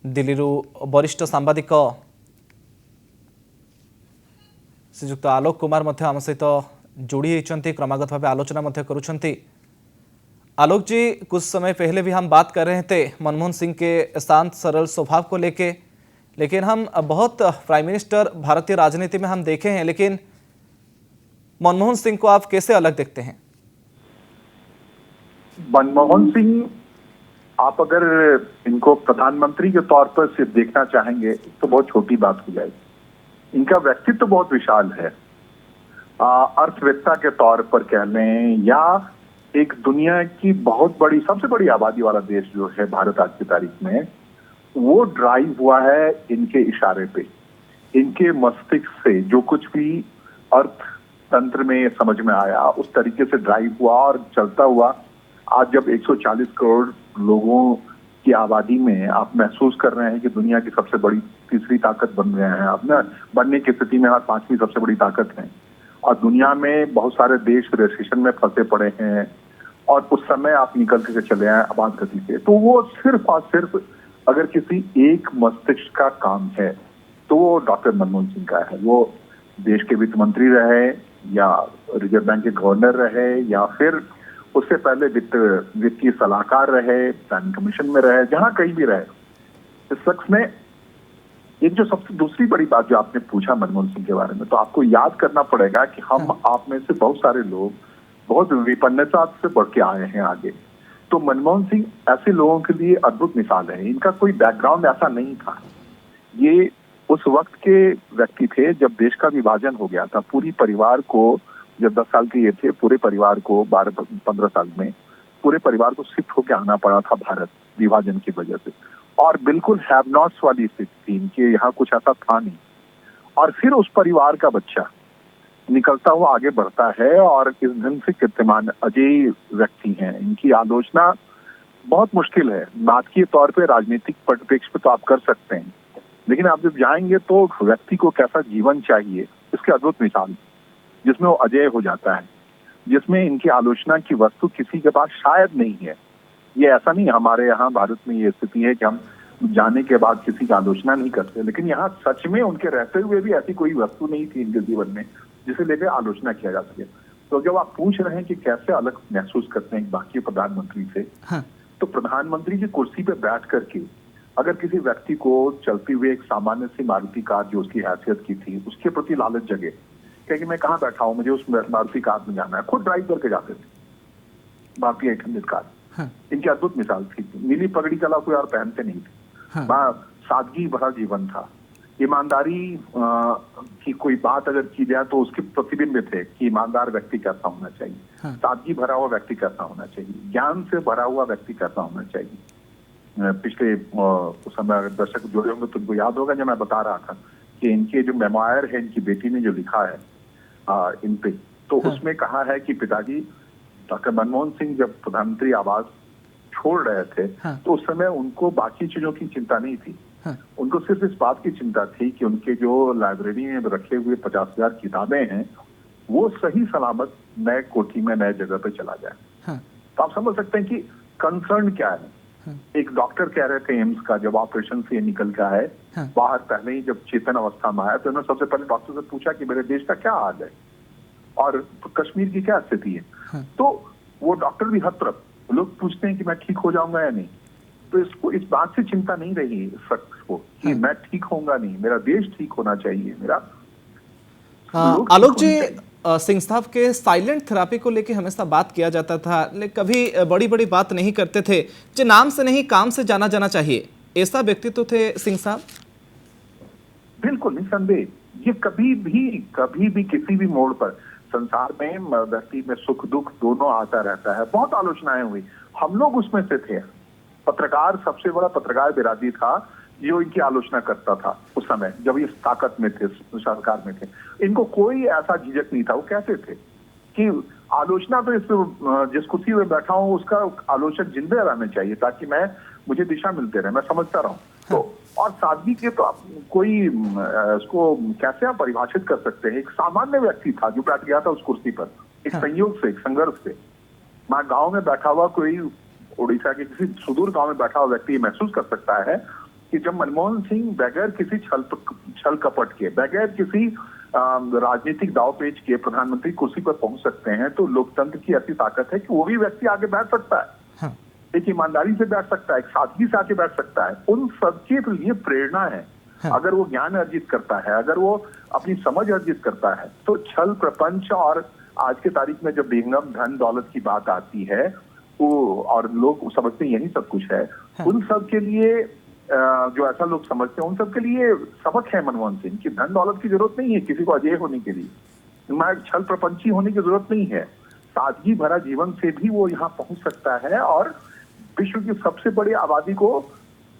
दिल्ली वरिष्ठ सांबादिक श्रीजुक्त आलोक कुमार आम सहित जोड़ी होती क्रमागत भाव आलोचना करुँच। आलोक जी, कुछ समय पहले भी हम बात कर रहे थे मनमोहन सिंह के शांत सरल स्वभाव को लेके, लेकिन हम बहुत प्राइम मिनिस्टर भारतीय राजनीति में हम देखे हैं, लेकिन मनमोहन सिंह को आप कैसे अलग देखते हैं? मनमोहन सिंह, आप अगर इनको प्रधानमंत्री के तौर पर सिर्फ देखना चाहेंगे तो बहुत छोटी बात हो जाएगी। इनका व्यक्तित्व तो बहुत विशाल है। अर्थव्यवस्था के तौर पर कह लें या एक दुनिया की बहुत बड़ी, सबसे बड़ी आबादी वाला देश जो है भारत आज की तारीख में, वो ड्राइव हुआ है इनके इशारे पे, इनके मस्तिष्क से। जो कुछ भी अर्थतंत्र में समझ में आया उस तरीके से ड्राइव हुआ और चलता हुआ आज जब 140 करोड़ लोगों की आबादी में आप महसूस कर रहे हैं कि दुनिया की सबसे बड़ी तीसरी ताकत बन गए हैं, आप ना बनने की स्थिति में आज 5वीं सबसे बड़ी ताकत है, और दुनिया में बहुत सारे देश रिसेशन में फंसे पड़े हैं, और उस समय आप निकल के चले आए आबाद गति से। तो वो सिर्फ और सिर्फ अगर किसी एक मस्तिष्क का काम है तो वो डॉक्टर मनमोहन सिंह का है। वो देश के वित्त मंत्री रहे या रिजर्व बैंक के गवर्नर रहे या फिर उससे पहले वित्तीय सलाहकार रहे, प्लानिंग कमीशन में रहे, जहां कहीं भी रहे। इस शख्स में एक जो सबसे दूसरी बड़ी बात जो आपने पूछा मनमोहन सिंह के बारे में, तो आपको याद करना पड़ेगा कि हम आप में से बहुत सारे लोग बहुत विपन्नता से बढ़ के आए हैं आगे। तो मनमोहन सिंह ऐसे लोगों के लिए अद्भुत मिसाल है। इनका कोई बैकग्राउंड ऐसा नहीं था। ये उस वक्त के व्यक्ति थे जब देश का विभाजन हो गया था। पूरी परिवार को, जब 10 साल के ये थे, पूरे परिवार को 12-15 साल में पूरे परिवार को शिफ्ट होकर आना पड़ा था भारत, विभाजन की वजह से। और बिल्कुल हैव नॉट्स वाली स्थिति थी इनके, यहाँ कुछ ऐसा था नहीं। और फिर उस परिवार का बच्चा निकलता हुआ आगे बढ़ता है और इस ढंग से कीर्तिमान अजय व्यक्ति हैं। इनकी आलोचना बहुत मुश्किल है। नाटकीय तौर पे, राजनीतिक परिप्रेक्ष्य पे तो आप कर सकते हैं, लेकिन आप जब जाएंगे तो व्यक्ति को कैसा जीवन चाहिए इसके अद्भुत मिसाल, जिसमें वो अजय हो जाता है, जिसमें इनकी आलोचना की वस्तु किसी के पास शायद नहीं है। ये ऐसा नहीं, हमारे यहाँ भारत में ये स्थिति है कि हम जाने के बाद किसी की आलोचना नहीं करते, लेकिन यहाँ सच में उनके रहते हुए भी ऐसी कोई वस्तु नहीं थी इनके जीवन में जिसे लेकर आलोचना किया जा सके। तो जब आप पूछ रहे हैं कि कैसे अलग महसूस करते हैं बाकी प्रधानमंत्री से, तो प्रधानमंत्री की कुर्सी पे बैठ करके अगर किसी व्यक्ति को चलती हुई एक सामान्य सी मारुति कार जो उसकी हैसियत की थी उसके प्रति लालच जगे, क्योंकि मैं कहाँ बैठा हूँ, मुझे उस मारुति कार में जाना है, खुद ड्राइव करके जाते थे मारुति 800 कार। इनकी अद्भुत मिसाल थी। नीली पगड़ी कला कोई और पहनते नहीं थे। सादगी भरा जीवन था। ईमानदारी की कोई बात अगर की जाए तो उसके प्रतिबिंब थे कि ईमानदार व्यक्ति कैसा होना चाहिए, सादगी भरा हुआ व्यक्ति कैसा होना चाहिए, ज्ञान से भरा हुआ व्यक्ति कैसा होना चाहिए। पिछले उस समय दर्शक जुड़े होंगे तो उनको याद होगा जब मैं बता रहा था कि इनके जो मेमोयर है, इनकी बेटी ने जो लिखा है इन पे, तो उसमें कहा है कि पिताजी डॉक्टर मनमोहन सिंह जब प्रधानमंत्री आवास छोड़ रहे थे तो उस समय उनको बाकी चीजों की चिंता नहीं थी। उनको सिर्फ इस बात की चिंता थी कि उनके जो लाइब्रेरी में रखे हुए 50,000 किताबें हैं वो सही सलामत नए कोठी में, नए जगह पे चला जाए। तो आप समझ सकते हैं कि कंसर्न क्या है। एक डॉक्टर कह रहे थे एम्स का, जब ऑपरेशन से निकल का है बाहर, पहले ही जब चेतन अवस्था में आया तो उन्होंने सबसे पहले डॉक्टर से पूछा कि मेरे देश का क्या हाल है और कश्मीर की क्या स्थिति है। तो वो डॉक्टर भी हर तरफ लोग पूछते हैं कि मैं ठीक हो जाऊंगा या नहीं। तो इसको इस बात से चिंता नहीं रही शख्स को कि मैं ठीक होऊंगा नहीं, मेरा देश ठीक होना चाहिए, मेरा। आलोक जी, सिंह साहब के साइलेंट थेरापी को लेकर हमेशा बात किया जाता था, लेकिन कभी बड़ी बड़ी बात नहीं करते थे। जो नाम से नहीं काम से जाना जाना चाहिए, ऐसा व्यक्तित्व थे सिंह साहब। बिल्कुल निसंदेह। ये कभी भी किसी भी मोड़ पर संसार में व्यक्ति में सुख दुख दोनों आता रहता है। बहुत आलोचनाएं हुई, हम लोग उसमें से थे। पत्रकार, सबसे बड़ा पत्रकार बिरादरी था जो इनकी आलोचना करता था उस समय जब ये ताकत में थे, सरकार में थे। इनको कोई ऐसा झिझक नहीं था। वो कहते थे कि आलोचना तो जिस कुर्सी में बैठा हूं उसका आलोचक जिंदा रहना चाहिए ताकि मुझे दिशा मिलते रहे, मैं समझता रहूं। तो और सादगी के तो आप कोई इसको कैसे आप परिभाषित कर सकते हैं। एक सामान्य व्यक्ति था जो बैठ गया था उस कुर्सी पर, एक संयोग से, एक संघर्ष से। मैं गांव में बैठा हुआ कोई उड़ीसा के किसी सुदूर गांव में बैठा हुआ व्यक्ति महसूस कर सकता है कि जब मनमोहन सिंह बगैर किसी छल कपट के, बगैर किसी राजनीतिक दावपेच के प्रधानमंत्री कुर्सी पर पहुंच सकते हैं, तो लोकतंत्र की ऐसी ताकत है कि वो भी व्यक्ति आगे बैठ सकता है। हाँ। एक ईमानदारी से बैठ सकता है, एक सादगी से आके बैठ सकता है। उन सबके लिए प्रेरणा है। हाँ। अगर वो ज्ञान अर्जित करता है, अगर वो अपनी समझ अर्जित करता है, तो छल प्रपंच और आज के तारीख में जब बेगम धन दौलत की बात आती है वो, और लोग समझते हैं यही सब कुछ है, हाँ। उन सब के लिए जो ऐसा लोग समझते हैं उन सब के लिए सबक है मनमोहन सिंह की धन दौलत की जरूरत नहीं है किसी को अजय होने के लिए, छल प्रपंची होने की जरूरत नहीं है। सादगी भरा जीवन से भी वो यहाँ पहुंच सकता है और विश्व की सबसे बड़ी आबादी को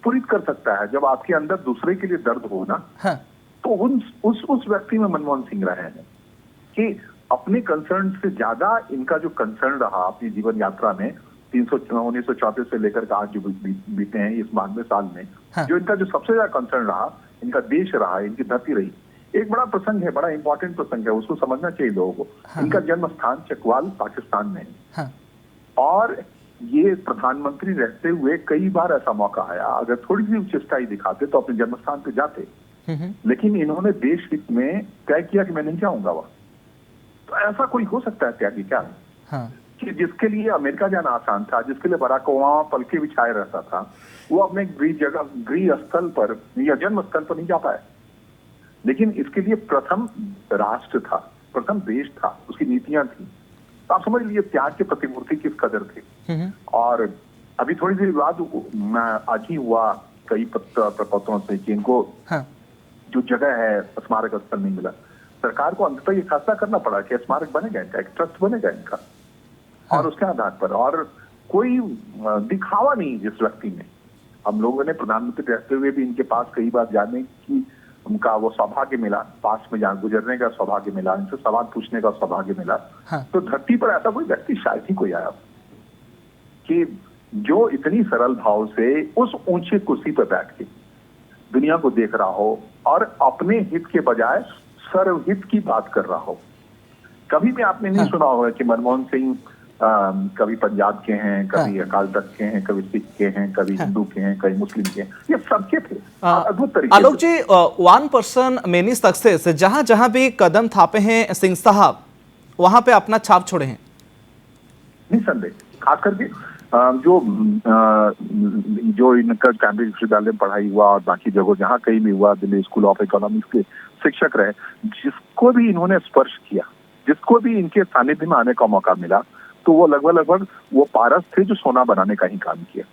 पूरित कर सकता है। जब आपके अंदर दूसरे के लिए दर्द हो ना, हाँ। तो उस व्यक्ति में मनमोहन सिंह रहे हैं कि अपने कंसर्न से ज्यादा इनका जो कंसर्न रहा अपनी जीवन यात्रा में 1934 से लेकर के आज जो बीते हैं इस 92 साल में, हाँ। जो इनका जो सबसे ज्यादा कंसर्न रहा, इनका देश रहा, इनकी धरती रही। एक बड़ा प्रसंग है, बड़ा इंपॉर्टेंट प्रसंग है, उसको समझना चाहिए लोगों को। हाँ। इनका जन्म स्थान चकवाल पाकिस्तान में है। हाँ। और ये प्रधानमंत्री रहते हुए कई बार ऐसा मौका आया, अगर थोड़ी सी चेष्टाई दिखाते तो अपने जन्म स्थान पे जाते, लेकिन इन्होंने देश हित में तय किया कि मैं नहीं जाऊंगा वहां। तो ऐसा कोई हो सकता है त्यागी क्या? हाँ। कि जिसके लिए अमेरिका जाना आसान था, जिसके लिए बराक ओबामा पलके बिछाए रहता था, वो अपने गृह स्थल पर या जन्म स्थल पर नहीं जा पाया। लेकिन इसके लिए प्रथम राष्ट्र था, प्रथम देश था, उसकी नीतियां थी। तो आप समझ लीजिए त्याग के प्रतिमूर्ति किस कदर थे। और अभी थोड़ी देर बाद आज ही हुआ कई प्रपत्रों से कि इनको हाँ। जो जगह है स्मारक स्थल नहीं मिला। सरकार को अंततः ये फैसला करना पड़ा कि स्मारक बनेगा इनका, एक ट्रस्ट बनेगा इनका। हाँ। और उसके आधार पर, और कोई दिखावा नहीं जिस व्यक्ति में। हम लोगों ने प्रधानमंत्री रहते हुए भी इनके पास कई बार जाने की उनका वो सौभाग्य मिला, पास में गुजरने का सौभाग्य मिला, इनसे सवाल पूछने का सौभाग्य मिला। हाँ। तो धरती पर ऐसा कोई व्यक्ति शायद ही कोई आया कि जो इतनी सरल भाव से उस ऊंची कुर्सी पर बैठ के दुनिया को देख रहा हो और अपने हित के बजाय सर्वहित की बात कर रहा हो। कभी भी आपने नहीं सुना होगा कि मनमोहन सिंह कभी पंजाब के हैं, कभी अकाल तख्त के हैं, कभी सिख के हैं, कभी हिंदू के हैं, कभी मुस्लिम के हैं, ये सबके थे अद्भुत तरीके। आलोक जी, वन पर्सन मेनी सक्सेस, जहां जहां भी कदम थापे हैं सिंह साहब, वहां पे अपना छाप छोड़े हैं निसंदेह। खास करके जो इनका कैम्ब्रिज विश्वविद्यालय में पढ़ाई हुआ और बाकी जगह जहाँ कहीं भी हुआ, दिल्ली स्कूल ऑफ इकोनॉमिक्स के शिक्षक रहे, जिसको भी इन्होंने स्पर्श किया, जिसको भी इनके सानिध्य में आने का मौका मिला, तो वो लगभग वो पारस थे जो सोना बनाने का ही काम किया।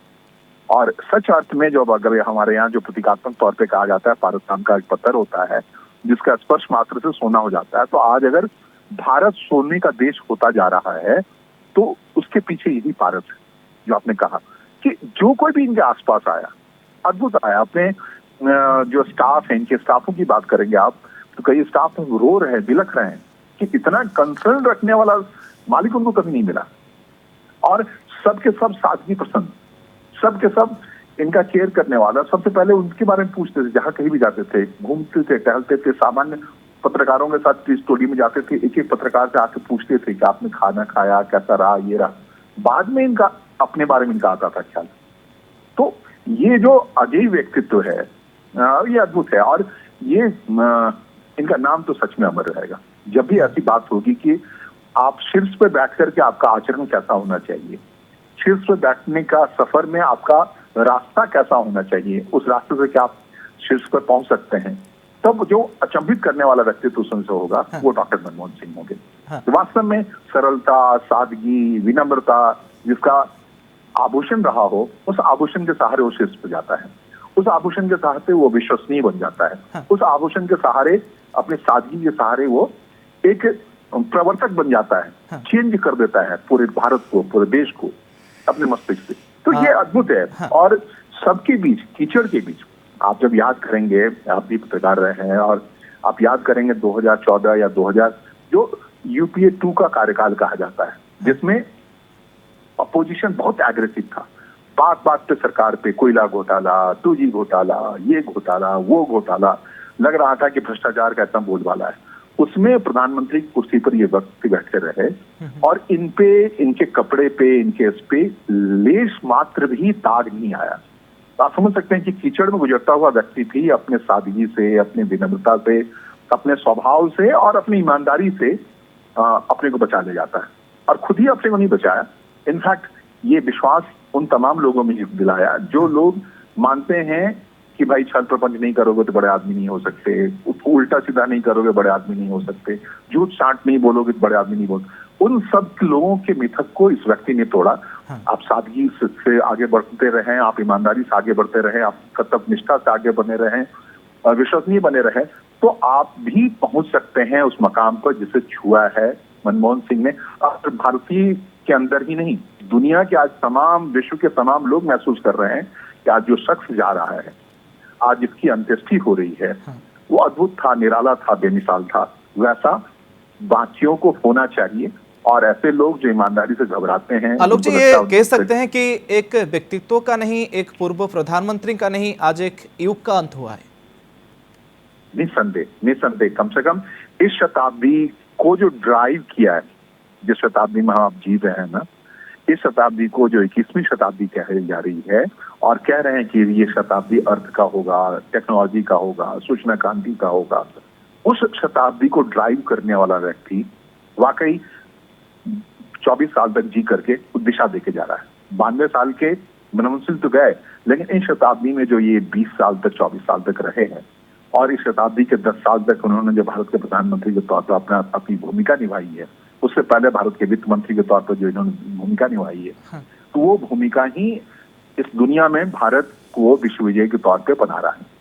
और सच अर्थ में जो अगर हमारे यहाँ जो प्रतीकात्मक तौर पे कहा जाता है, पारस नाम का एक पत्थर होता है जिसका स्पर्श मात्र से सोना हो जाता है। तो आज अगर भारत सोने का देश होता जा रहा है तो उसके पीछे यही पारस है। जो आपने कहा कि जो कोई भी इनके आसपास आया, अद्भुत आया। अपने जो स्टाफ है, इनके स्टाफों की बात करेंगे आप, तो कई स्टाफ रो रहे हैं, बिलख रहे हैं कि इतना कंसर्न रखने वाला मालिक उनको कभी नहीं मिला। और सबके सब सादगी पसंद, सबके सब इनका केयर करने वाला। सबसे पहले उनके बारे में पूछते थे, जहां कहीं भी जाते थे, घूमते थे, टहलते थे, सामान्य पत्रकारों के साथ स्टोरी में जाते थे, एक एक पत्रकार से आके पूछते थे कि आपने खाना खाया, कैसा रहा, ये रहा। बाद में इनका अपने बारे में इनका आता था ख्याल। तो ये जो अजय व्यक्तित्व है ये अद्भुत है। और ये इनका नाम तो सच में अमर रहेगा। जब भी ऐसी बात होगी कि आप शीर्ष पर बैठ करके आपका आचरण कैसा होना चाहिए, शीर्ष पर बैठने का सफर में आपका रास्ता कैसा होना चाहिए, उस रास्ते से क्या आप शीर्ष पर पहुंच सकते हैं, तब जो अचंभित करने वाला व्यक्तित्व उनसे होगा वो डॉक्टर मनमोहन सिंह होंगे। तो वास्तव में सरलता, सादगी, विनम्रता जिसका आभूषण रहा हो, उस आभूषण के सहारे वो शीर्ष पर जाता है। उस आभूषण के सहारे वो विश्वसनीय बन जाता है। उस आभूषण के सहारे, अपने सादगी के सहारे वो एक प्रवर्तक बन जाता है, चेंज कर देता है पूरे भारत को, पूरे देश को अपने मस्तिष्क से। तो ये अद्भुत है। और सबके बीच, कीचड़ के बीच, आप जब याद करेंगे, आप भी पत्रकार रहे हैं, और आप याद करेंगे 2014 या 2000 जो यूपीए 2 का कार्यकाल कहा जाता है, जिसमें अपोजिशन बहुत एग्रेसिव था। बात बात पे सरकार पे कोयला घोटाला, 2G घोटाला, ये घोटाला, वो घोटाला, लग रहा था कि भ्रष्टाचार का इतना बोलबाला है। उसमें प्रधानमंत्री की कुर्सी पर ये व्यक्ति बैठे रहे और इन पे, इनके कपड़े पे, इनके इस पे लेश मात्र भी दाग नहीं आया। आप समझ सकते हैं कि कीचड़ में गुजरता हुआ व्यक्ति भी अपने सादगी से, अपने विनम्रता से, अपने स्वभाव से और अपनी ईमानदारी से अपने को बचा ले जाता है। और खुद ही अपने को नहीं बचाया, इनफैक्ट ये विश्वास उन तमाम लोगों में दिलाया जो लोग मानते हैं कि भाई छल प्रपंच नहीं करोगे तो बड़े आदमी नहीं हो सकते, उल्टा सीधा नहीं करोगे बड़े आदमी नहीं हो सकते, झूठ साठ नहीं बोलोगे तो बड़े आदमी नहीं बोल। उन सब लोगों के मिथक को इस व्यक्ति ने तोड़ा। आप सादगी से आगे बढ़ते रहें, आप ईमानदारी से आगे बढ़ते रहें, आप कर्तव्य निष्ठा से आगे बने रहें, विश्वसनीय बने रहें, तो आप भी पहुंच सकते हैं उस मकाम पर जिसे छुआ है मनमोहन सिंह ने। और भारतीय के अंदर ही नहीं, दुनिया के आज तमाम विश्व के तमाम लोग महसूस कर रहे हैं कि आज जो शख्स जा रहा है, आज इसकी अंत्येष्टि हो रही है, वो अद्भुत था, निराला था, बेमिसाल था। वैसा बाकियों को होना चाहिए और ऐसे लोग जो ईमानदारी से घबराते हैं। आलोक जी, ये कह सकते हैं कि एक व्यक्तित्व का नहीं, एक पूर्व प्रधानमंत्री का नहीं, आज एक युग का अंत हुआ है। निसंदेह कम से कम इस शताब्दी को जो ड्राइव किया है, जिस शताब्दी में आप जी रहे हैं ना, इस शताब्दी को जो 21वीं शताब्दी कही जा रही है और कह रहे हैं कि ये शताब्दी अर्थ का होगा, टेक्नोलॉजी का होगा, सूचना क्रांति का होगा, उस शताब्दी को ड्राइव करने वाला व्यक्ति वाकई 24 साल तक जी करके दिशा देके जा रहा है। 92 साल के मनमोहन सिंह तो गए, लेकिन इस शताब्दी में जो ये 20 साल तक 24 साल तक रहे हैं और इस शताब्दी के 10 साल तक उन्होंने जो भारत के प्रधानमंत्री के तौर पर अपनी भूमिका निभाई है, उससे पहले भारत के वित्त मंत्री के तौर पर जो इन्होंने भूमिका निभाई है, तो वो भूमिका ही इस दुनिया में भारत को विश्व विजय के तौर पे बना रहा है।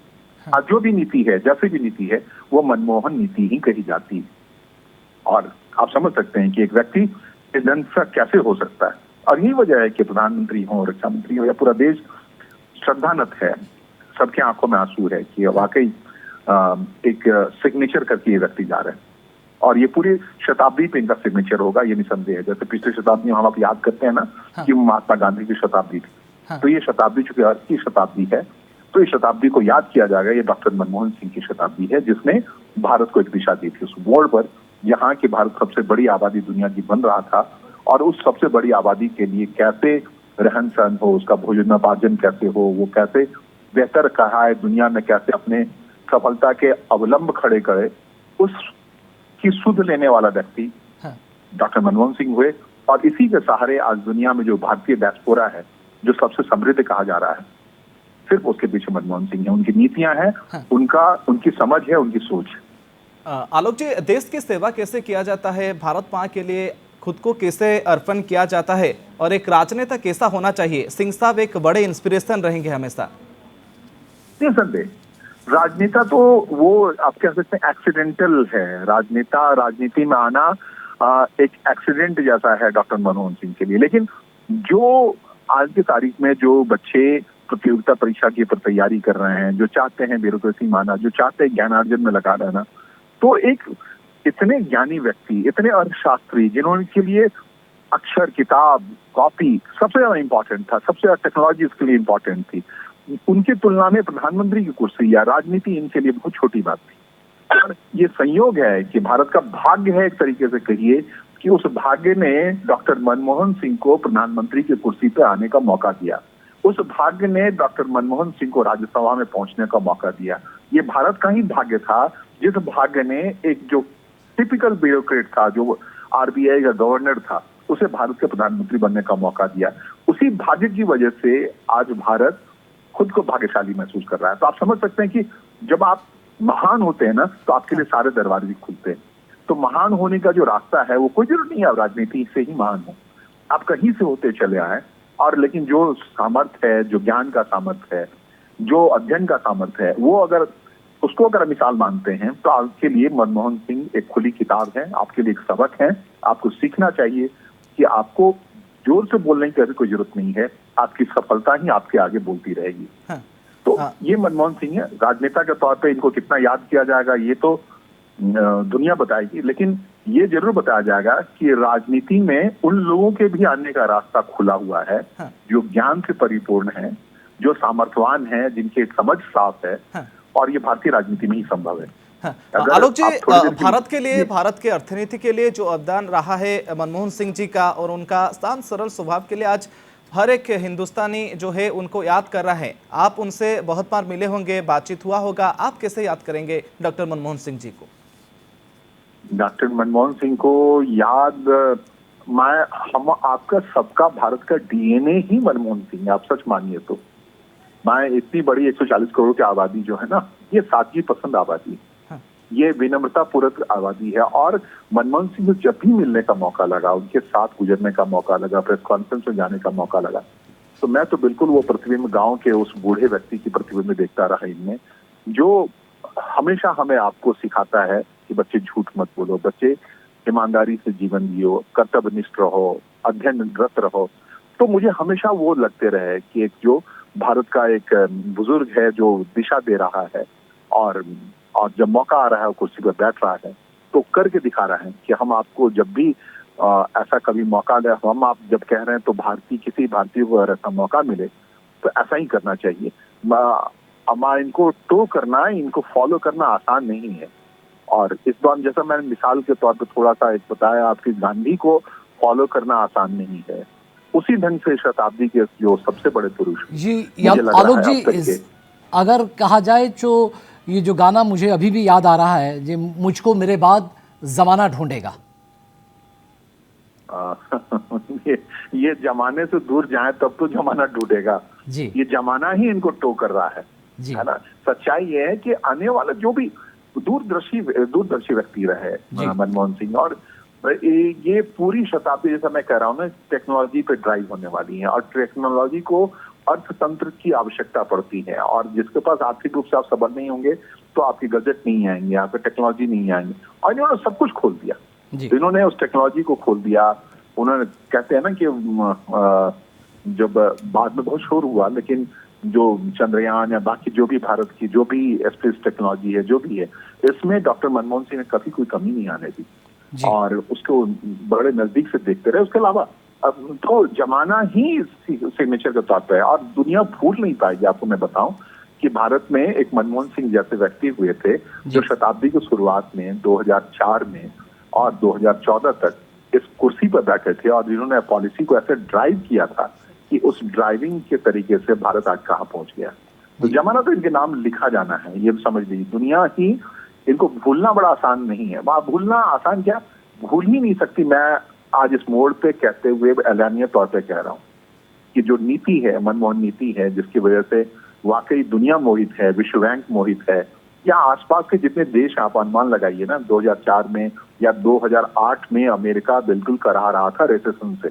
आज जो भी नीति है, जैसी भी नीति है, वो मनमोहन नीति ही कही जाती है। और आप समझ सकते हैं कि एक व्यक्ति इस ढंग से कैसे हो सकता है। और यही वजह है कि प्रधानमंत्री हो, रक्षा मंत्री हो या पूरा देश श्रद्धानत है, सबके आंखों में आंसू है कि वाकई एक सिग्नेचर करके ये व्यक्ति जा रहे हैं और ये पूरी शताब्दी पे इनका सिग्नेचर होगा, ये निसंदेह है। जैसे पिछले शताब्दी में हम आप याद करते हैं ना कि महात्मा गांधी की शताब्दी थी, तो ये शताब्दी चूंकि अर्थ की शताब्दी है, तो इस शताब्दी को याद किया जाएगा। ये डॉक्टर मनमोहन सिंह की शताब्दी है जिसने भारत को एक दिशा दी थी उस मोड़ पर जहाँ की भारत सबसे बड़ी आबादी दुनिया की बन रहा था और उस सबसे बड़ी आबादी के लिए कैसे रहन सहन हो, उसका भोजनोपार्जन कैसे हो, वो कैसे बेहतर कहा है दुनिया में, कैसे अपने सफलता के अवलंब खड़े करे, उसकी सुध लेने वाला व्यक्ति डॉक्टर मनमोहन सिंह हुए। और इसी के सहारे आज दुनिया में जो भारतीय डायस्पोरा है, जो सबसे समृद्ध कहा जा रहा है, सिर्फ उसके पीछे मनमोहन सिंह है। उनकी नीतियां हैं, उनकी समझ है, उनकी सोच है। आलोक जी, देश की सेवा कैसे किया जाता है, भारत माँ के लिए खुद को कैसे अर्पण किया जाता है और एक राजनेता कैसा होना चाहिए? सिंह साहब एक बड़े इंस्पिरेशन रहेंगे हमेशा। निसंदेह राजनेता तो वो आप कह सकते हैं एक्सीडेंटल है। राजनेता, राजनीति में आना एक एक्सीडेंट जैसा है डॉक्टर मनमोहन सिंह के लिए। लेकिन जो आज की तारीख में जो बच्चे प्रतियोगिता परीक्षा की पर तैयारी कर रहे हैं, जो चाहते हैं ब्यूरोक्रेसी माना, जो चाहते हैं ज्ञानार्जन में लगा रहना, तो एक इतने ज्ञानी व्यक्ति, इतने अर्थशास्त्री जिन्होंने के लिए अक्षर, किताब, कॉपी सबसे ज्यादा इंपॉर्टेंट था, सबसे ज्यादा टेक्नोलॉजी इसके लिए इंपॉर्टेंट थी, उनकी तुलना में प्रधानमंत्री की कुर्सी या राजनीति इनके लिए बहुत छोटी बात थी। और ये संयोग है कि भारत का भाग्य है एक तरीके से कहिए कि उस भाग्य ने डॉक्टर मनमोहन सिंह को प्रधानमंत्री की कुर्सी पे आने का मौका दिया। उस भाग्य ने डॉक्टर मनमोहन सिंह को राज्यसभा में पहुंचने का मौका दिया। ये भारत का ही भाग्य था जिस भाग्य ने एक जो टिपिकल ब्यूरोक्रेट था, जो आरबीआई का गवर्नर था, उसे भारत के प्रधानमंत्री बनने का मौका दिया। उसी भाग्य की वजह से आज भारत खुद को भाग्यशाली महसूस कर रहा है। तो आप समझ सकते हैं कि जब आप महान होते हैं ना, तो आपके लिए सारे दरवाजे भी खुलते हैं। तो महान होने का जो रास्ता है वो कोई जरूरत नहीं है आप राजनीति से ही महान हो, आप कहीं से होते चले आए। और लेकिन जो सामर्थ्य है, जो ज्ञान का सामर्थ्य है, जो अध्ययन का सामर्थ्य है, वो अगर उसको अगर मिसाल मानते हैं तो आपके लिए मनमोहन सिंह एक खुली किताब है, आपके लिए एक सबक है। आपको सीखना चाहिए कि आपको जोर से बोलने की कोई जरूरत नहीं है, आपकी सफलता ही आपके आगे बोलती रहेगी। तो ये मनमोहन सिंह है। राजनेता के तौर पे इनको कितना याद किया जाएगा ये तो दुनिया बताएगी, लेकिन ये जरूर बताया जाएगा कि राजनीति में उन लोगों के भी आने का रास्ता खुला हुआ है जो ज्ञान से परिपूर्ण है, जो सामर्थ्यवान है, जिनकी समझ साफ है, और ये भारतीय राजनीति में ही संभव है। आलोक जी, भारत के लिए, भारत के अर्थनीति के लिए जो अवदान रहा है मनमोहन सिंह जी का और उनका शांत सरल स्वभाव के लिए आज हर एक हिंदुस्तानी जो है उनको याद कर रहा है। आप उनसे बहुत बार मिले होंगे, बातचीत हुआ होगा, आप कैसे याद करेंगे डॉक्टर मनमोहन सिंह जी को? डॉक्टर मनमोहन सिंह को याद, हम आपका सबका भारत का डीएनए ही मनमोहन सिंह है, आप सच मानिए तो। मैं इतनी बड़ी 140 करोड़ की आबादी जो है ना, ये सादगी पसंद आबादी है। हाँ। ये विनम्रता पूर्वक आबादी है। और मनमोहन सिंह को जब भी मिलने का मौका लगा, उनके साथ गुजरने का मौका लगा, प्रेस कॉन्फ्रेंस में जाने का मौका लगा, तो मैं तो बिल्कुल वो प्रतिबिंब गांव के उस बूढ़े व्यक्ति की प्रतिबिंब देखता रहा इनमें, जो हमेशा हमें आपको सिखाता है कि बच्चे झूठ मत बोलो, बच्चे ईमानदारी से जीवन जियो, कर्तव्यनिष्ठ रहो, अध्ययनरत रहो। तो मुझे हमेशा वो लगते रहे कि एक जो भारत का एक बुजुर्ग है जो दिशा दे रहा है, और जब मौका आ रहा है, कुर्सी पर बैठ रहा है, तो करके दिखा रहा है कि हम आपको जब भी ऐसा कभी मौका दे, हम आप जब कह रहे हैं तो किसी भारतीय को अगर ऐसा मौका मिले तो ऐसा ही करना चाहिए। इनको टो करना, इनको फॉलो करना आसान नहीं है। और इस दौरान जैसा मैंने मिसाल के तौर पर थोड़ा सा एक बताया आपकी, गांधी को फॉलो करना आसान नहीं है, उसी ढंग से शताब्दी के जो सबसे बड़े पुरुष जी आलोक जी, अगर कहा जाए तो ये जो गाना मुझे अभी भी याद आ रहा है, जो मुझको मेरे बाद जमाना ढूंढेगा। ये जमाने से दूर जाए तब तो जमाना ढूंढेगा जी। ये जमाना ही इनको टो कर रहा है ना। सच्चाई ये है कि आने वाला जो भी दूरदर्शी व्यक्ति रहे मनमोहन सिंह, और ये पूरी शताब्दी, जैसा मैं कह रहा हूँ ना, टेक्नोलॉजी पे ड्राइव होने वाली है। और टेक्नोलॉजी को अर्थतंत्र की आवश्यकता पड़ती है, और जिसके पास आर्थिक रूप से आप सबल नहीं होंगे तो आपकी गजट नहीं आएंगे, आपके टेक्नोलॉजी नहीं आएंगे। और इन्होंने सब कुछ खोल दिया, इन्होंने उस टेक्नोलॉजी को खोल दिया। उन्होंने, कहते हैं ना कि जब बाद में बहुत शोर हुआ, लेकिन जो चंद्रयान या बाकी जो भी भारत की जो भी स्पेस टेक्नोलॉजी है, जो भी है, इसमें डॉक्टर मनमोहन सिंह ने कभी कोई कमी नहीं आने दी और उसको बड़े नजदीक से देखते रहे। उसके अलावा अब तो जमाना ही सिग्नेचर के तौर पर है, और दुनिया भूल नहीं पाएगी। आपको मैं बताऊं कि भारत में एक मनमोहन सिंह जैसे व्यक्ति हुए थे जो शताब्दी की शुरुआत में 2004 में और 2014 तक इस कुर्सी पर बैठे थे, और जिन्होंने पॉलिसी को ऐसे ड्राइव किया था कि उस ड्राइविंग के तरीके से भारत आज कहाँ पहुंच गया। तो जमाना तो इनके नाम लिखा जाना है, ये समझ लीजिए। दुनिया ही इनको भूलना बड़ा आसान नहीं है। वहां भूलना आसान क्या, भूल ही नहीं सकती। मैं आज इस मोड़ पे कहते हुए ऐलानिया तौर पे कह रहा हूं कि जो नीति है, मनमोहन नीति है, जिसकी वजह से वाकई दुनिया मोहित है, विश्व बैंक मोहित है, या आसपास के जितने देश आप अनुमान लगाइए ना, 2004 में या 2008 में अमेरिका बिल्कुल करा रहा था रेसेशन से,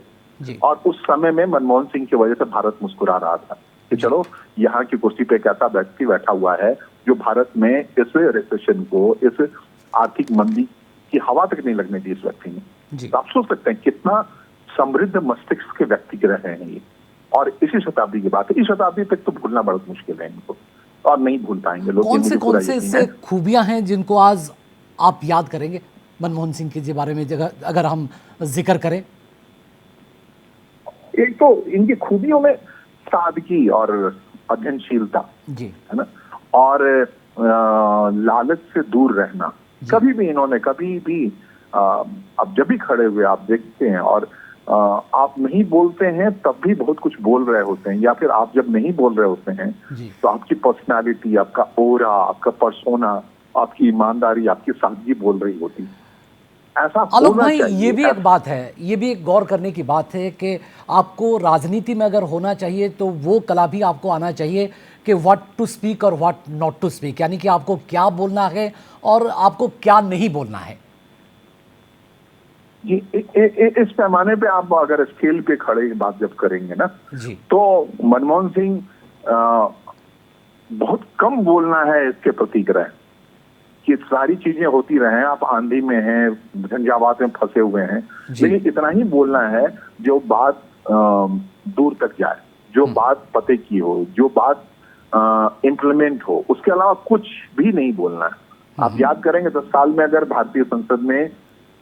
और उस समय में मनमोहन सिंह की वजह से भारत मुस्कुरा रहा था कि चलो यहाँ की कुर्सी पे एक ऐसा व्यक्ति बैठा हुआ है जो भारत में इस रेसेशन को, इस आर्थिक मंदी की हवा तक नहीं लगने दी इस व्यक्ति ने। तो आप सोच सकते हैं कितना समृद्ध मस्तिष्क के व्यक्ति रहे हैं ये। और इसी शताब्दी की बात है, इस शताब्दी तक तो भूलना बहुत मुश्किल है इनको, और नहीं भूल पाएंगे लोग। कौन से इससे खूबियां हैं जिनको आज आप याद करेंगे मनमोहन सिंह के बारे में अगर हम जिक्र करें? एक तो इनकी खूबियों में सादगी और अध्ययनशीलता जी है ना, और लालच से दूर रहना। कभी भी इन्होंने कभी भी अब जब भी खड़े हुए आप देखते हैं, और आप नहीं बोलते हैं तब भी बहुत कुछ बोल रहे होते हैं, या फिर आप जब नहीं बोल रहे होते हैं तो आपकी पर्सनालिटी, आपका ओरा, आपका पर्सोना, आपकी ईमानदारी, आपकी सादगी बोल रही होती। ऐसा आलोक भाई, ये भी एक बात है, ये भी एक गौर करने की बात है कि आपको राजनीति में अगर होना चाहिए तो वो कला भी आपको आना चाहिए कि व्हाट टू स्पीक और व्हाट नॉट टू स्पीक, यानी कि आपको क्या बोलना है और आपको क्या नहीं बोलना है। जी, इस पैमाने पे आप अगर स्केल पे खड़े बात जब करेंगे ना जी, तो मनमोहन सिंह बहुत कम बोलना है इसके प्रतीक रहे कि सारी चीजें होती रहे, आप आंधी में हैं, झंझावात में फंसे हुए हैं, लेकिन इतना ही बोलना है जो बात दूर तक जाए, जो बात पते की हो, जो बात इम्प्लीमेंट हो। उसके अलावा कुछ भी नहीं बोलना है। आप याद करेंगे 10 साल में अगर भारतीय संसद में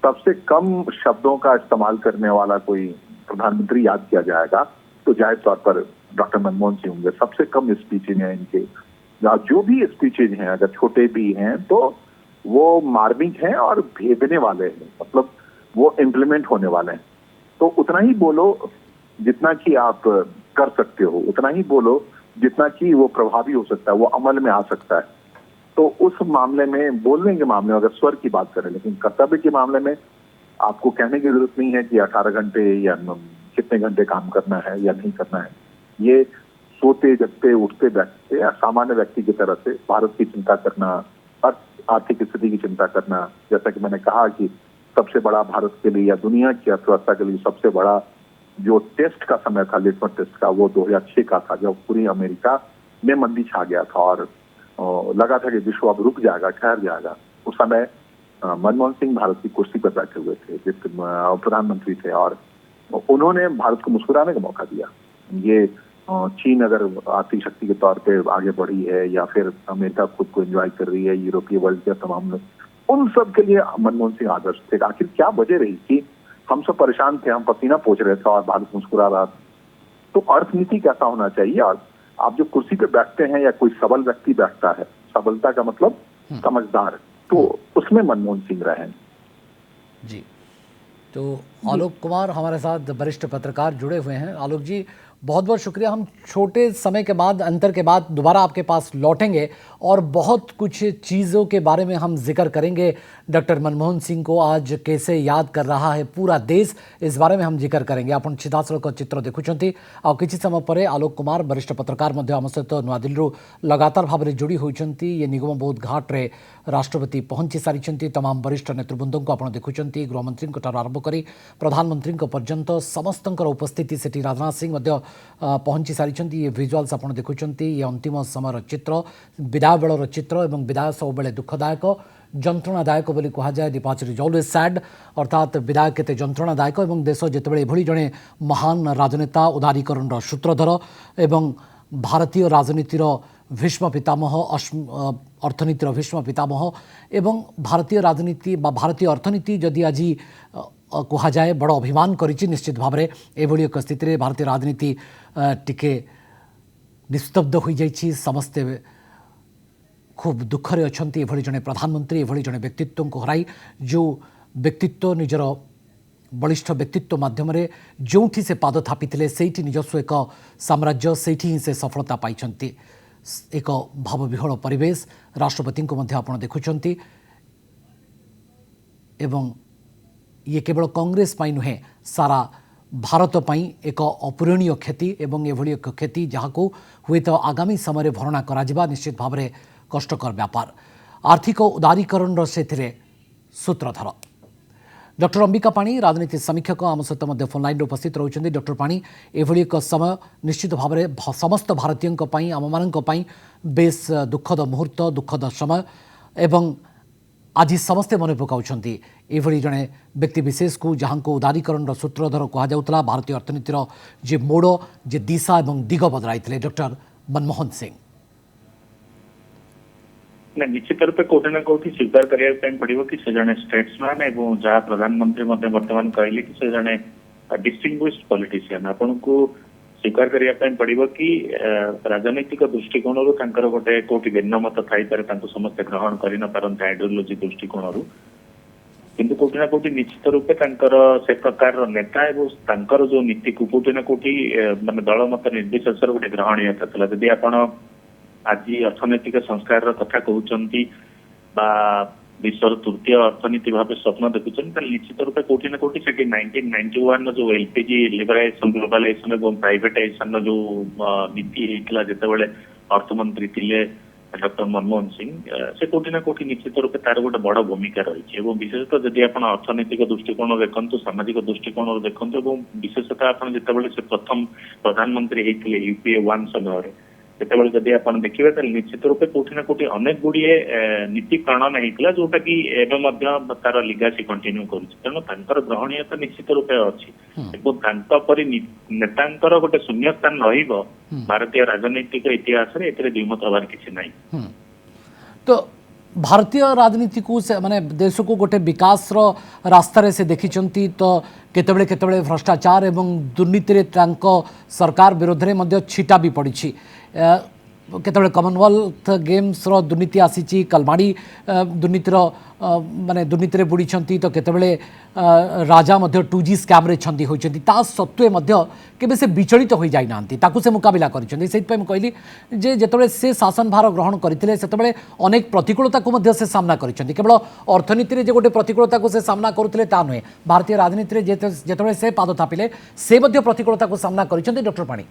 सबसे कम शब्दों का इस्तेमाल करने वाला कोई प्रधानमंत्री याद किया जाएगा तो जाहिर तौर पर डॉक्टर मनमोहन सिंह होंगे। सबसे कम स्पीचेज हैं इनके, जो भी स्पीचेज हैं अगर छोटे भी हैं तो वो मार्मिक हैं और भेदने वाले हैं, मतलब वो इम्प्लीमेंट होने वाले हैं। तो उतना ही बोलो जितना कि आप कर सकते हो उतना ही बोलो, जितना कि वो प्रभावी हो सकता है, वो अमल में आ सकता है। तो उस मामले में, बोलने के मामले में अगर स्वर की बात करें, लेकिन कर्तव्य के मामले में आपको कहने की जरूरत नहीं है कि 18 घंटे या कितने घंटे काम करना है या नहीं करना है। ये सोते जगते उठते बैठते या सामान्य व्यक्ति की तरह से भारत की चिंता करना, आर्थिक स्थिति की चिंता करना, जैसा कि मैंने कहा कि सबसे बड़ा भारत के लिए या दुनिया की अर्थव्यवस्था के लिए सबसे बड़ा जो टेस्ट का समय था, लिटमस टेस्ट का, वो 2006 का था, जब पूरी अमेरिका में मंदी छा गया था और लगा था कि विश्व अब रुक जाएगा, ठहर जाएगा। उस समय मनमोहन सिंह भारत की कुर्सी पर बैठे हुए थे, प्रधानमंत्री थे, और उन्होंने भारत को मुस्कुराने का मौका दिया। ये चीन अगर आर्थिक शक्ति के तौर पे आगे बढ़ी है या फिर अमेरिका खुद को एंजॉय कर रही है, यूरोपीय वर्ल्ड के तमाम, उन सब के लिए मनमोहन सिंह आदर्श थे। आखिर क्या वजह रही कि हम सब परेशान थे, हम पसीना पोंछ रहे थे और भारत मुस्कुरा रहा था? तो अर्थनीति कैसा होना चाहिए? और आप जो कुर्सी पे बैठते हैं या कोई सबल व्यक्ति बैठता है, सबलता का मतलब समझदार, तो उसमें मनमोहन सिंह रहे। जी, तो आलोक कुमार हमारे साथ वरिष्ठ पत्रकार जुड़े हुए हैं। आलोक जी, बहुत बहुत शुक्रिया। हम छोटे समय के बाद, अंतर के बाद दोबारा आपके पास लौटेंगे और बहुत कुछ चीज़ों के बारे में हम जिक्र करेंगे। डॉक्टर मनमोहन सिंह को आज कैसे याद कर रहा है पूरा देश, इस बारे में हम जिक्र करेंगे। आपण सीधासलख चित्र देखुंट आ किसी समय पर आलोक कुमार वरिष्ठ पत्रकार आम सहित नुआदिल्ली लगातार भाव में जोड़ी होती। ये निगम बोध घाट रे राष्ट्रपति पहुंची सारी तमाम वरिष्ठ नेतृवृंद को आप देखुं, गृहमंत्री आरंभ कर प्रधानमंत्री पर्यंत समस्त उपस्थिति से राजनाथ सिंह पहुंची सारी। ये विजुआल्स आप देखुं, ये अंतिम समय चित्र, विदाय बेलर चित्र, और विदाय सब बेले दुखदायक, जंत्रणादायक बोली कहुए। डिपाचर इज ऑलवेज सैड, अर्थात विदाय केते जंत्रणादायक। और देश जितेबाला एभली जड़े महान राजनेता, उदारीकरण सूत्रधर एवं भारतीय राजनीतिर भीष्म पितामह, अर्थनीतिर भीष्म पितामह एवं भारतीय राजनीति बा भारतीय अर्थनीति जदि आज कहुए बड़ अभिमान करिछि, निश्चित भाव में एभली एक स्थिति भारतीय राजनीति टिके निस्तब्ध हो जाइछि। समस्ते खूब दुखरे अछंती। एभली जड़े प्रधानमंत्री, एभली जड़े व्यक्तित्व को हराई, जो व्यक्तित्व निजर बलिष्ठ व्यक्तित्व माध्यम जोठी से पाद थापिथिले सेठी निजस्व एक साम्राज्य, सेठी ही से सफलता पाइछंती। एक भावविह्वल परिवेश राष्ट्रपति को मध्य आपण देखुछंती। एवं ये केवल कांग्रेस पाई नुहे, सारा भारत पाई एक अपूरणीय क्षति एवं एभली एक क्षति जहां हुए तो आगामी समय भरणा करा निश्चित भाव में कष्टकर व्यापार। आर्थिक उदारीकरण से सूत्रधर डॉक्टर अंबिका पाणी, राजनीति समीक्षक आम सहित फोनलाइन उपस्थित रोचते। डॉक्टर पाणी, एभली एक समय निश्चित भाव में समस्त भारतीयों आम मान बेस दुखद मुहूर्त, दुखद समय, एवं आज समस्ते मन पकाउछंती एभली जड़े व्यक्ति विशेष को जहां को उदारीकरण सूत्रधर कहुला। भारतीय अर्थनीतिर जे मोड़, जे दिशा एवं दिग बदलाई डॉक्टर मनमोहन सिंह। निश्चित रूप कौटि ना कौटि स्वीकार करने पड़ो कि से जड़े स्टेट्समैन एवं जहाँ प्रधानमंत्री बर्तमान कहले कि से जड़े डिस्टिंग्विश्ड पॉलिटिशियन। आपन को स्वीकार करने पड़ो कि राजनैतिक दृष्टिकोण गोटे कौटि भिन्न मत थी समस्त ग्रहण कर न पारते आइडियोलोजी दृष्टिकोण, किंतु कौटि ना कौटि निश्चित रूपे से प्रकार नेता एवं जो नीति को कौटि ना कौटि माने दल मत निर्विशेष गोटे ग्रहणीयता था। जदि आपण आज अर्थनैतिक संस्कार कथा कहते विश्वर तृतीय अर्थनीति भाव स्वप्न देखुं, निश्चित रूपे कौटि ना कौटि से 1991 जो एलपीजी लिबराइजेशन, ग्लोबलाइजेशन और प्राइवेटाइजेशन जो नीति होता जितेबाला अर्थमंत्री थे डॉक्टर मनमोहन सिंह, से कौटि ना कौटि निश्चित रूपे तार गोटे बड़ भूमिका रही। विशेषतः जदि आप अर्थनैतिक दृष्टिकोण देखु, सामाजिक दृष्टिकोण देखु, और विशेषतः आप जितेबाला से प्रथम प्रधानमंत्री होते यूपीए 1 समय जितेबाला जदि आप देखिए निश्चित रूपे कौटि ना कौटि अनेक गुड़िए नीति प्रणयन होता जोटा कि एवं तार लिगासी कंटिन्यू कर ग्रहणीयता निश्चित रूपे अच्छी। नेता गोटे शून्य स्थान भारतीय राजनीतिक इतिहास द्विमत हबार किसी ना। तो भारतीय राजनीति को से माने देश को गोटे विकास रास्तार से देखी, तो केतबेले केतबेले भ्रष्टाचार एवं दुर्नीति रे सरकार विरोध में छिटा भी पड़ी। केतबेले कॉमनवेल्थ गेम्स रो दुर्नीति आसी कलमाड़ी दुर्नीतिर माने दुर्नीति रे बुड़ी छंती तो केतबेले राजा मध्य 2G स्कैम रे छंदी होइछंती ता सत्वे मध्य केबे से विचलित हो जाई नांती ताकू से मुकाबला करिछंती सेत पे हम कहली जे जेतबेले से शासन भार ग्रहण करथिले सेतबेले अनेक प्रतिकूलता को मध्य से सामना करिछंती केवल अर्थनीति रे जे गोटे प्रतिकूलता को से सामना करुथिले ता नहे भारतीय राजनीति रे जेतबेले से पाद थापिले से मध्य प्रतिकूलता को सामना करिछंती डॉक्टर पाणी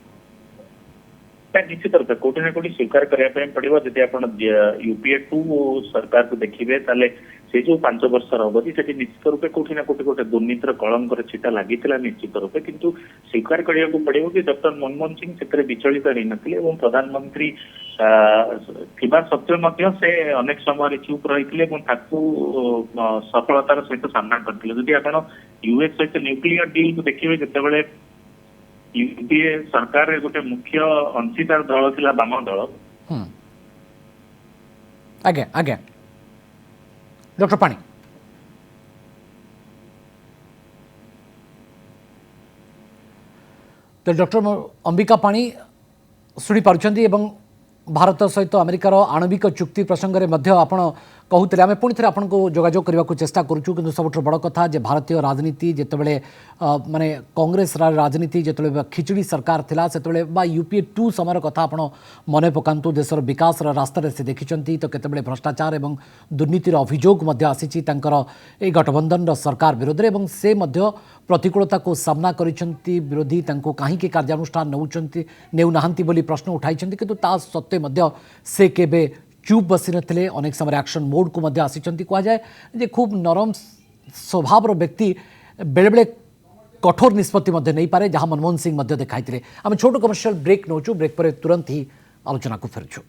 निश्चित रूप कोटि ना कोटि स्वीकार करने पड़ो जदि आप यूपीए 2 सरकार को देखिए ताले से जो 5 वर्ष अवधि से निश्चित रूप कोटि ना कोटि गोटे दुर्नीतिर कलंकर छिटा लगी निश्चित रूप किंतु स्वीकार करने को पड़ो कि डॉक्टर मनमोहन सिंह से विचलित रही नथिले एवं प्रधानमंत्री सत्वे से अनेक समय चुप रही सफलतार सहित सामना करते जदि आप यूएस सहित न्यूक्लियर डील को देखिए जितेबाला यूपीए सरकार गोटे मुख्य अंशीदार दल थिला बाम दल आगे आगे डॉक्टर पाणी तो डॉक्टर अंबिका पाणी शुणी पारुछंती एवं भारत सहित अमेरिकार आणविक चुक्ति प्रसंग में आपण कहते आम पुणी थे आपको जोगाजोग करने को चेष्टा करूँ कि सब बड़ कथा जे भारतीय राजनीति जितेबाला माने कांग्रेस राजनीति जितेबाला खिचड़ी सरकार थिला सेतेबाला बा यूपीए 2 समय कथा आपण मन पकांतु देशर विकास रास्ता से देखिंट तो केतेबाला भ्रष्टाचार और दुर्नीतिर अभियोग आसी ए गठबंधन सरकार विरोध में से मध्य प्रतिकूलता को सामना करिसेंती विरोधी तांको काहींके कार्यानुष्ठान नेउना बोली प्रश्न उठाई किंतु ता सत्वे मध्य से केबे चुप बसी नथिले अनेक समय एक्शन मोड को मध्य आसिचंती कहा जाए जे खूब नरम स्वभाव व्यक्ति बेले बेले कठोर निष्पत्ति मध्य नहीं पारे जहां मनमोहन सिंह मध्य देखाई आम छोट कमर्शियल ब्रेक नौचु ब्रेक पर तुरंत ही आलोचना को फेरछु।